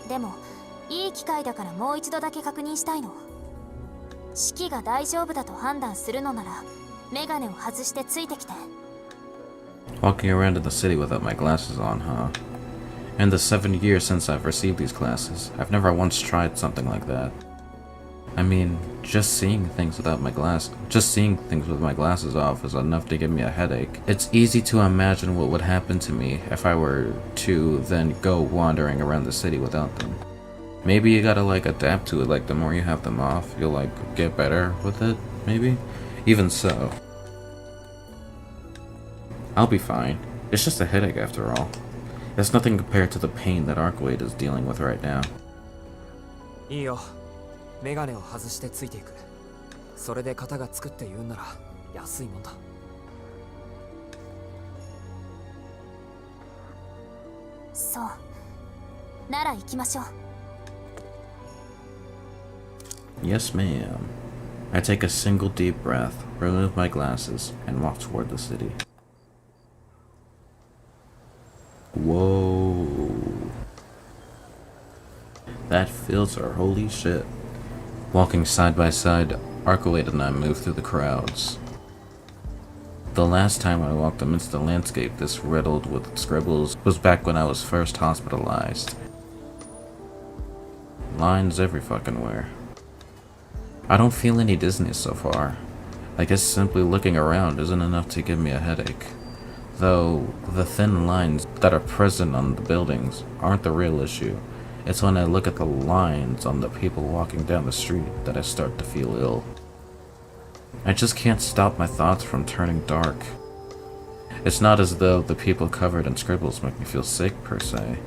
S3: でもいい機会だからもう一度だけ確認したいの。士気が大丈夫だと判断するのなら、メガネを外してついてきて。
S1: Walking around in the city without my glasses on, huh? In the 7 years since I've received these glasses, I've never once tried something like that. I mean, just seeing things with my glasses off is enough to give me a headache. It's easy to imagine what would happen to me if I were to then go wandering around the city without them. Maybe you gotta like adapt to it, like the more you have them off, you'll like get better with it, maybe? Even so, I'll be fine. It's just a headache after all. It's nothing compared to the pain that Arcueid is dealing with right now.
S2: いいよ。メガネを外してついていく。それで型がつくって言うんなら安いもんだ。
S3: そう。なら行きましょう。
S1: Yes, ma'am. I take a single deep breath, remove my glasses, and walk toward the city. Whoa. That filter, holy shit. Walking side by side, Arcueid and I move through the crowds. The last time I walked amidst a landscape this riddled with scribbles was back when I was first hospitalized. Lines every fucking where. I don't feel any dizziness so far. I guess simply looking around isn't enough to give me a headache. Though the thin lines that are present on the buildings aren't the real issue. It's when I look at the lines on the people walking down the street that I start to feel ill. I just can't stop my thoughts from turning dark. It's not as though the people covered in scribbles make me feel sick per se.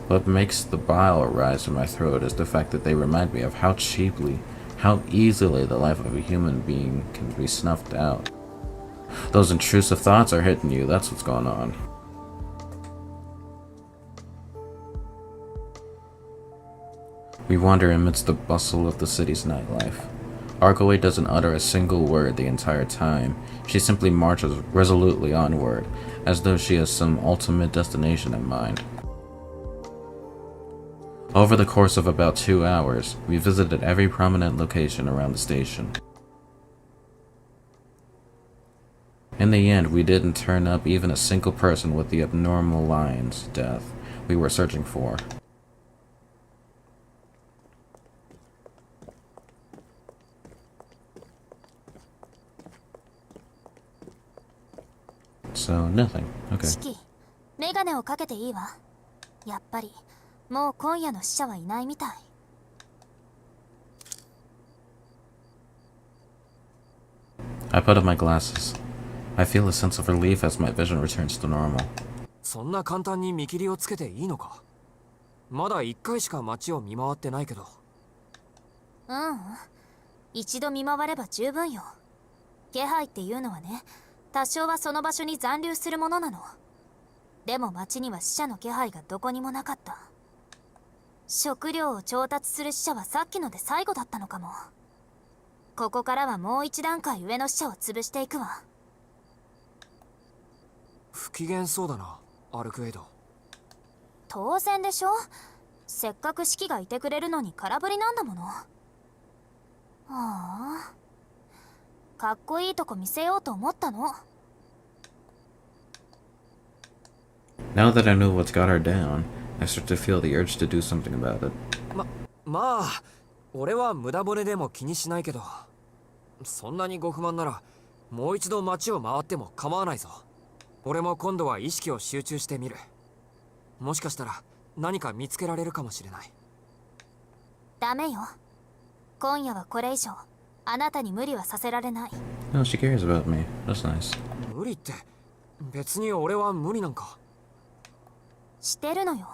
S1: What makes the bile rise in my throat is the fact that they remind me of how cheaply, how easily the life of a human being can be snuffed out. Those intrusive thoughts are hitting you, that's what's going on. We wander amidst the bustle of the city's nightlife. Arcueid doesn't utter a single word the entire time. She simply marches resolutely onward, as though she has some ultimate destination in mind. Over the course of about 2 hours, we visited every prominent location around the station. In the end, we didn't turn up even a single person with the abnormal lines death we were searching for. So, nothing. Okay.
S3: シキ、メガネをかけていいわ。やっぱり、もう今夜の死者はいないみたい。
S1: I put on my glasses. I feel a sense of relief as my vision returns to normal.
S2: そんな簡単に見切りをつけていいのか。まだ1回しか街を見回ってないけど。
S3: 一度見回れば十分よ。気配っていうのはね、多少はその場所に残留するものなの。でも街には死者の気配がどこにもなかった。食料を調達する死者はさっきので最後だったのかも。ここからはもう一段階上の死者を潰していくわ。
S2: 不機嫌そうだな、アルクエイド。
S3: 当然でしょ。せっかくシキがいてくれるのに空振りなんだもの。ああ、かっこいいとこ見せようと思ったの。
S1: Now that I know what's got her down, I start to feel the urge to do something about it.
S2: まあ俺は無駄骨でも気にしないけど、そんなにご不満ならもう一度街を回っても構わないぞ。俺も今度は意識を集中してみる。もしかしたら何か見つけられるかもしれない。
S3: ダメよ。今夜はこれ以上あなたに無理はさせられない。
S1: No, she cares about me. That's nice.
S2: 無理って別に俺は無理なんか。
S3: してるのよ。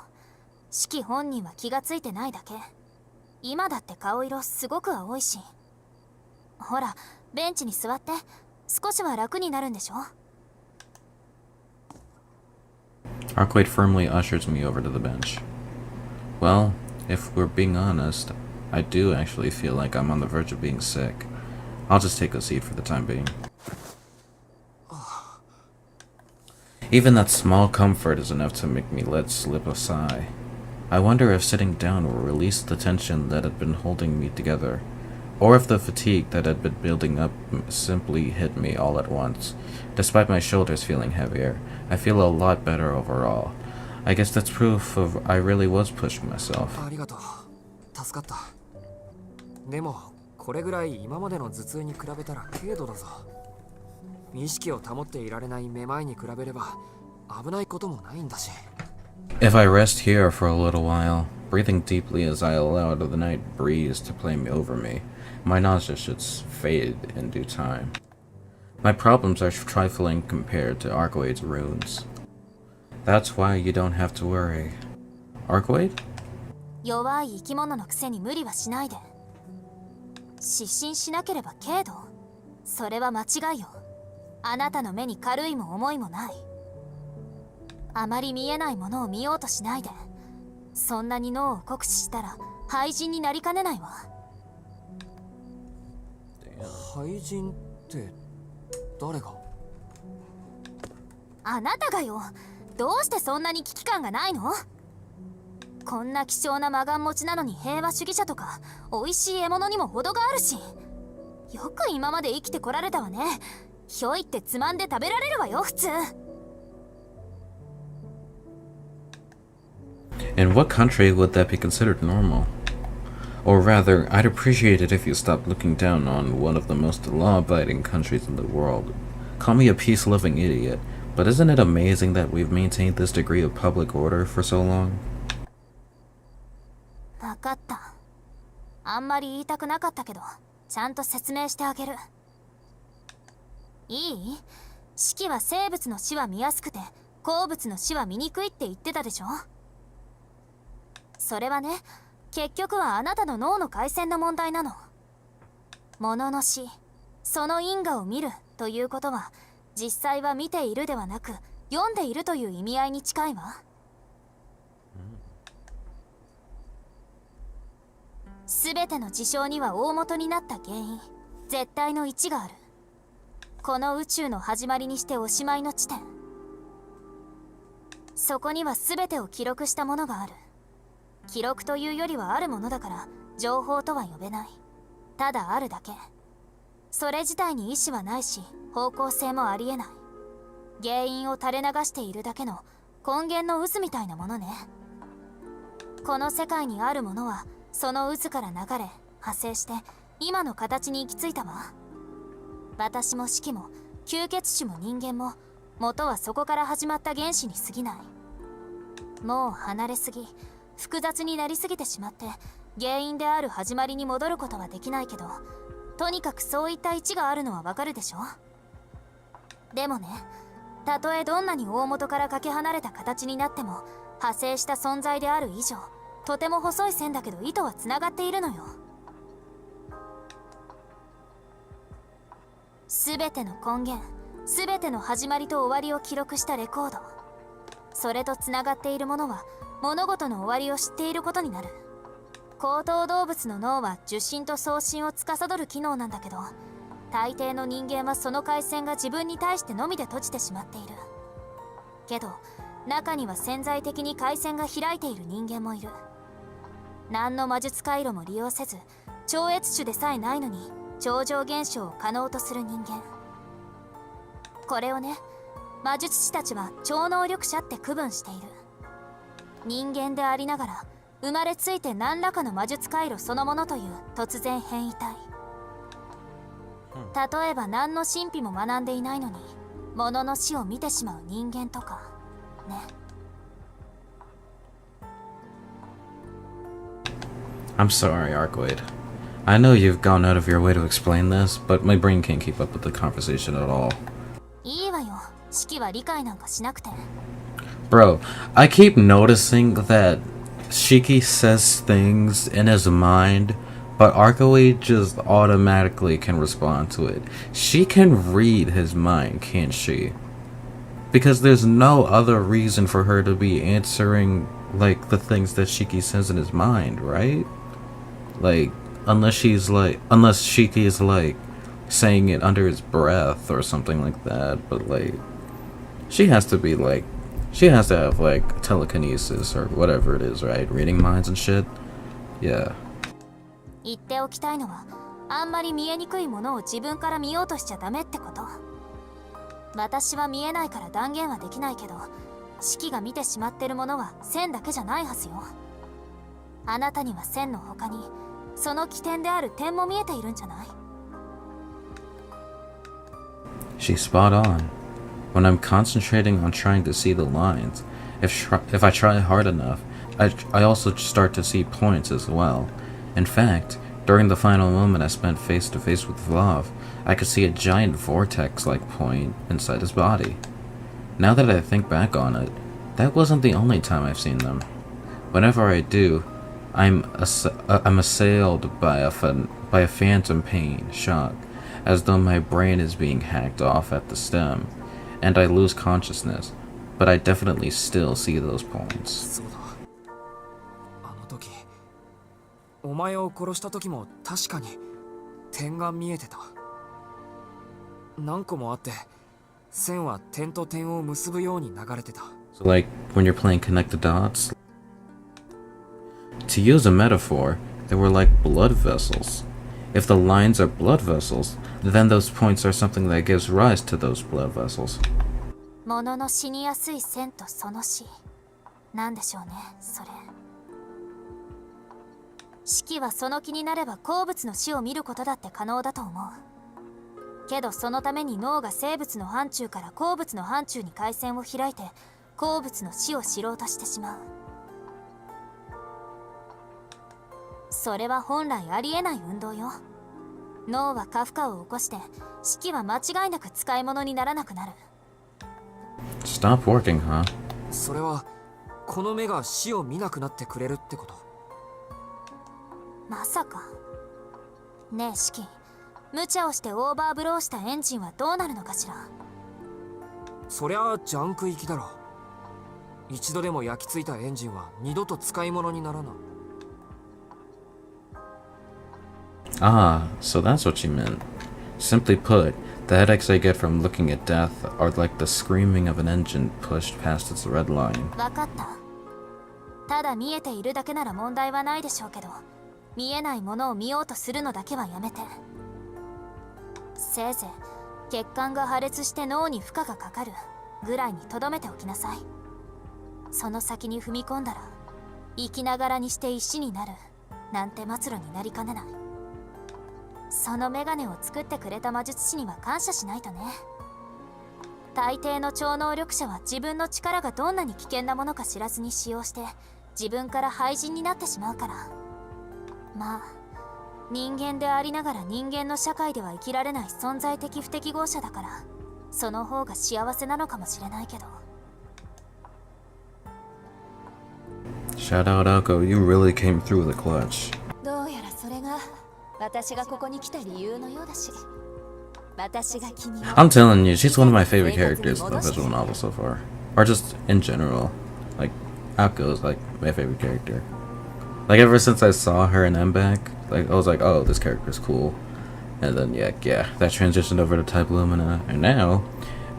S3: シキ本人は気がついてないだけ。今だって顔色すごく青いし。ほら、ベンチに座って少しは楽になるんでしょ。
S1: Arcueid firmly ushers me over to the bench. Well, if we're being honest, I do actually feel like I'm on the verge of being sick. I'll just take a seat for the time being. Even that small comfort is enough to make me let slip a sigh. I wonder if sitting down will release the tension that had been holding me together, or if the fatigue that had been building up simply hit me all at once. Despite my shoulders feeling heavier, I feel a lot better overall. I guess that's proof of I really was pushing myself.
S2: ありがとう。助かった。でもここれぐらい今までの頭痛に比べたら軽度だぞ。意識を保っていられないめまいに比べれば危ないこともないんだし。
S1: If I rest here for a little while, breathing deeply as I allow the night breeze to play over me, my nausea should fade in due time. My problems are trifling compared to Arcueid's runes. That's why you don't have to worry. Arcueid?
S3: 弱い生き物のくせに無理はしないで。失神しなければ軽度？それは間違いよ。あなたの目に軽いも重いもない。あまり見えないものを見ようとしないで。そんなに脳を酷使したら廃人になりかねないわ。
S2: 廃人って誰が？
S3: あなたがよ。どうしてそんなに危機感がないの？こんな希少な魔眼持ちなのに平和主義者とか美味しい獲物にも程があるし。よく今まで生きてこられたわね。ひょいってつまんで食べられるわよ普通。
S1: In what country would that be considered normal? Or rather, I'd appreciate it if you stopped looking down on one of the most law-abiding countries in the world. Call me a peace-loving idiot, but isn't it amazing that we've maintained this degree of public order for so long?
S3: 分かった。あんまり言いたくなかったけど、ちゃんと説明してあげる。いい？四季は生物の死は見やすくて、鉱物の死は見にくいって言ってたでしょ？それはね、結局はあなたの脳の回線の問題なの。物の死、その因果を見るということは、実際は見ているではなく、読んでいるという意味合いに近いわ。すべての事象には大元になった原因、絶対の一がある。この宇宙の始まりにしておしまいの地点。そこには全てを記録したものがある。記録というよりはあるものだから情報とは呼べない。ただあるだけ。それ自体に意思はないし方向性もありえない。原因を垂れ流しているだけの根源の渦みたいなものね。この世界にあるものはその渦から流れ派生して今の形に行き着いたわ。私も四季も吸血種も人間も元はそこから始まった原子に過ぎない。もう離れすぎ複雑になりすぎてしまって原因である始まりに戻ることはできないけど、とにかくそういった位置があるのはわかるでしょ。でもね、たとえどんなに大元からかけ離れた形になっても派生した存在である以上、とても細い線だけど糸はつながっているのよ。全ての根源、全ての始まりと終わりを記録したレコード。それとつながっているものは物事の終わりを知っていることになる。高等動物の脳は受信と送信を司る機能なんだけど、大抵の人間はその回線が自分に対してのみで閉じてしまっている。けど中には潜在的に回線が開いている人間もいる。何の魔術回路も利用せず超越種でさえないのに超常現象を可能とする人間。これをね、魔術師たちは超能力者って区分している。人間でありながら生まれついて何らかの魔術回路そのものという突然変異体。例えば何の神秘も学んでいないのに物の死を見てしまう人間とかね。
S1: I'm sorry, Arcueid. I know you've gone out of your way to explain this, but my brain can't keep up with the conversation at all.
S3: いいわよ、四季は理解なんかしなくて。
S1: Bro, I keep noticing that Shiki says things in his mind, but Arcueid just automatically can respond to it. She can read his mind, can't she? Because there's no other reason for her to be answering, like, the things that Shiki says in his mind, right? Like, unless Shiki is, like, saying it under his breath or something like that, but, like, she has to have, like, telekinesis or whatever it is, right? Reading minds and shit? Yeah.
S3: 言っておきたいのは、あんまり見えにくいものを自分から見ようとしちゃダメってこと。私は見えないから断言はできないけど、四季が見てしまってるものは線だけじゃないはずよ。あなたには線の他にその起点である点も見えているんじゃない？
S1: She's spot on. When I'm concentrating on trying to see the lines, if I try hard enough, I also start to see points as well. In fact, during the final moment I spent face to face with Vlav, I could see a giant vortex-like point inside his body. Now that I think back on it, that wasn't the only time I've seen them. Whenever I do, I'm assailed by a phantom pain, shock, as though my brain is being hacked off at the stem, and I lose consciousness, but I definitely still see those points.
S2: そうだ。あの時、お前を殺した時も確かに点が見えてた。何個もあって、線は点と点を結ぶように流れてた。
S1: So like, when you're playing connect the dots? To use a metaphor, they were like blood vessels. If the lines are blood vessels, then those points are something that gives rise to those blood vessels.
S3: ものの死にやすい線とその死。なんでしょうね、それ。死期はその気になれば鉱物の死を見ることだって可能だと思う。けどそのために脳が生物の範疇から鉱物の範疇に回線を開いて鉱物の死を知ろうとしてしまう。それは本来ありえない運動よ。脳は過負荷を起こして死期は間違いなく使い物にならなくなる。
S1: Stop working, huh?
S2: それはこの目が死を見なくなってくれるってこと？
S3: まさか。ねえシキ、無茶をしてオーバーブローしたエンジンはどうなるのかしら。
S2: そりゃジャンク行きだろ。一度でも焼き付いたエンジンは二度と使い物にならない。
S1: Ah, so that's what you meant. Simply put, the headaches I get from looking at death are like the screaming of an engine pushed past its red line.
S3: わかった。ただ見えているだけなら問題はないでしょうけど、見えないものを見ようとするのだけはやめて。せいぜい血管が破裂して脳に負荷がかかるぐらいにとどめておきなさい。その先に踏み込んだら生きながらにして石になるなんて末路になりかねない。そのメガネを作ってくれた魔術師には感謝しないとね。大抵の超能力者は自分の力がどんなに危険なものか知らずに使用して自分から廃人になってしまうから。まあ人間でありながら人間の社会では生きられない存在的不適合者だから、その方が幸せなのかもしれないけど。
S1: Shout out Alko, you really came through the clutch.
S3: どうやらそれが私がここに来た理由のようだし、私が君を
S1: I'm telling you, she's one of my favorite characters in the visual novel so far. Or just in general. Like, Alko is like my favorite character. Like ever since I saw her in MBAC, like I was like, oh, this character's cool. And then yeah, that transitioned over to Type Lumina, and now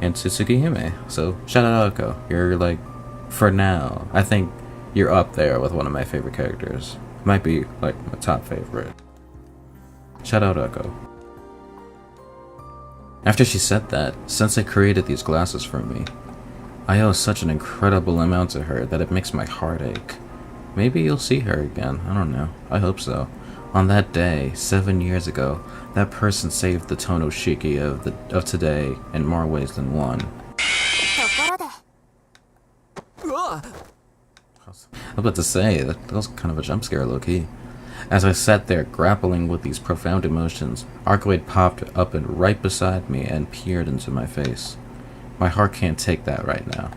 S1: into Tsukihime. So shout out Alko. You're like, for now, I think you're up there with one of my favorite characters. Might be like my top favorite. Shout out Alko. After she said that, Sensei created these glasses for me. I owe such an incredible amount to her that it makes my heart ache. Maybe you'll see her again, I don't know, I hope so. On that day, 7 years ago, that person saved the Tono Shiki of today in more ways than one.
S3: ところで。
S2: うわっ！
S1: I was about to say, that was kind of a jump scare low-key. As I sat there grappling with these profound emotions, Arcueid popped up and right beside me and peered into my face. My heart can't take that right now.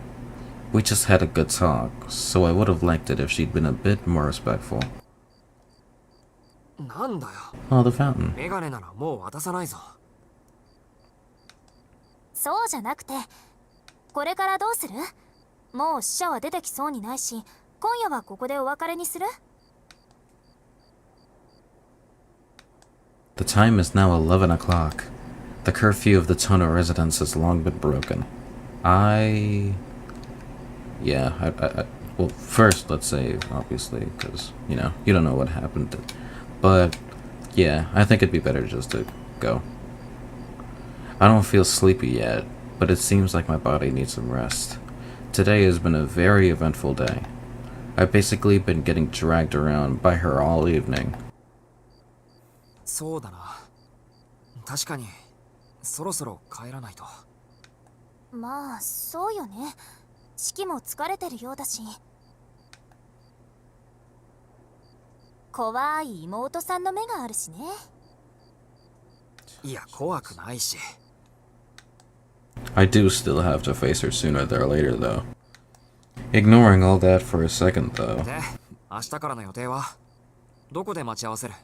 S1: We just had a good talk, so I would have liked it if she'd been a bit more respectful.
S2: なんだよ。
S1: Oh, the fountain.
S2: メガネならもう渡さないぞ。
S3: そうじゃなくて、これからどうする？もう死者は出てきそうにないし、今夜はここでお別れにする？
S1: The time is now 11 o'clock. The curfew of the Tono residence has long been broken. Well, first, let's say, obviously, because, you know, you don't know what happened. But, yeah, I think it'd be better just to go. I don't feel sleepy yet, but it seems like my body needs some rest. Today has been a very eventful day. I've basically been getting dragged around by her all evening.
S2: そうだな。確かにそろそろ帰らないと。
S3: まあそうよね。シキも疲れてるようだし。怖い妹さんの目があるしね。
S2: いや、怖くないし。
S1: I do still have to face her sooner or later, though. Ignoring all that for a second, though.
S2: で、明日からの予定はどこで待ち合わせる？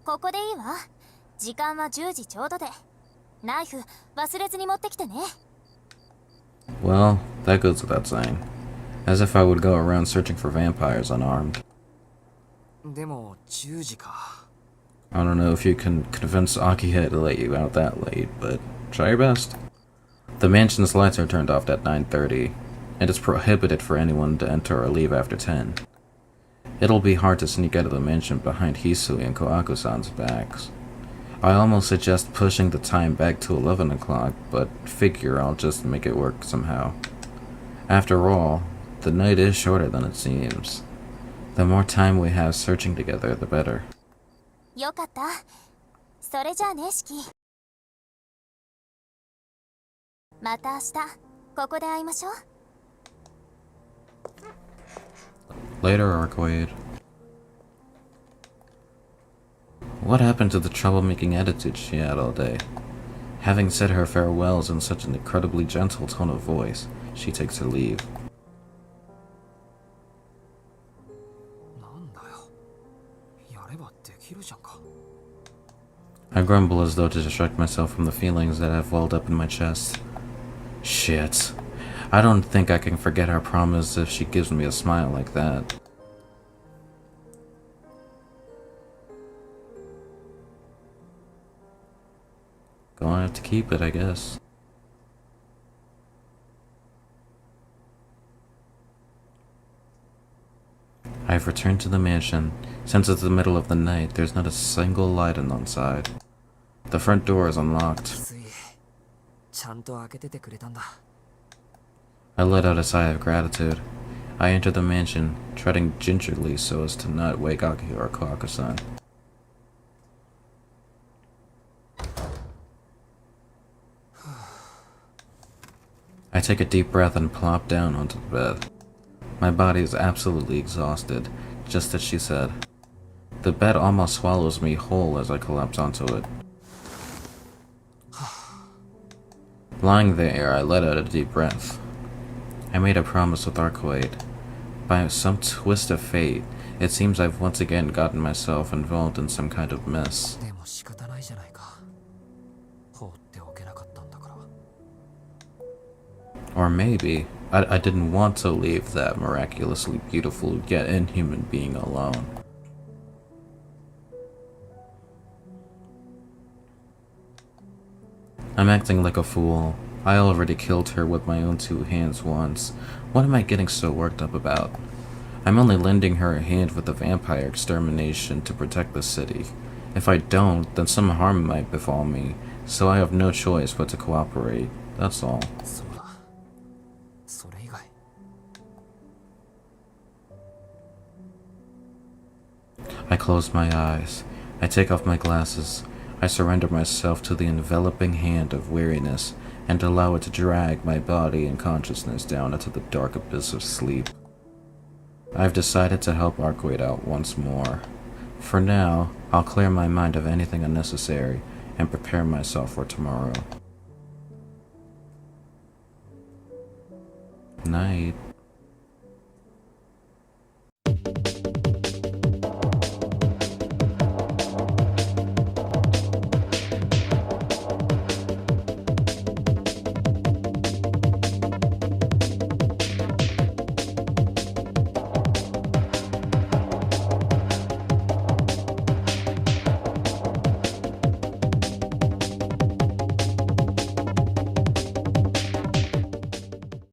S3: ここでいいわ。時間は10時ちょうどで。ナイフ忘れずに持ってきてね。
S1: Well, that goes without saying. As if I would go around searching for vampires unarmed.
S2: でも10時か。
S1: I don't know if you can convince Arcueid to let you out that late, but try your best. The mansion's lights are turned off at 9:30, and it's prohibited for anyone to enter or leave after 10. It'll be hard to sneak out of the mansion behind Hisui and Koaku-san's backs. I almost suggest pushing the time back to 11 o'clock, but figure I'll just make it work somehow. After all, the night is shorter than it seems. The more time we have searching together, the better.
S3: よかった。それじゃあね、シキ。また明日ここで会いましょう。
S1: Later, Arcueid. What happened to the troublemaking attitude she had all day? Having said her farewells in such an incredibly gentle tone of voice, she takes her leave.
S2: なんだよ。やればできるじゃんか。
S1: I grumble as though to distract myself from the feelings that have welled up in my chest. Shit. I don't think I can forget her promise if she gives me a smile like that. Gonna have to keep it, I guess. I've returned to the mansion. Since it's the middle of the night, there's not a single light on one side. The front door is unlocked.
S2: ついちゃんと開けててくれたんだ。
S1: I let out a sigh of gratitude. I enter the mansion, treading gingerly so as to not wake Aki or Koaku-san. I take a deep breath and plop down onto the bed. My body is absolutely exhausted, just as she said. The bed almost swallows me whole as I collapse onto it. Lying there, I let out a deep breath. I made a promise with Arcueid. By some twist of fate, it seems I've once again gotten myself involved in some kind of mess.
S2: でも仕方ないじゃないか。放っておけなかったんだから。
S1: Or maybe I didn't want to leave that miraculously beautiful yet inhuman being alone. I'm acting like a fool. I already killed her with my own two hands once. What am I getting so worked up about? I'm only lending her a hand with the vampire extermination to protect the city. If I don't, then some harm might befall me, so I have no choice but to cooperate. That's all.
S2: そうだ。それ以外。
S1: I close my eyes. I take off my glasses. I surrender myself to the enveloping hand of weariness and allow it to drag my body and consciousness down into the dark abyss of sleep. I've decided to help Arcueid out once more. For now, I'll clear my mind of anything unnecessary and prepare myself for tomorrow. Night.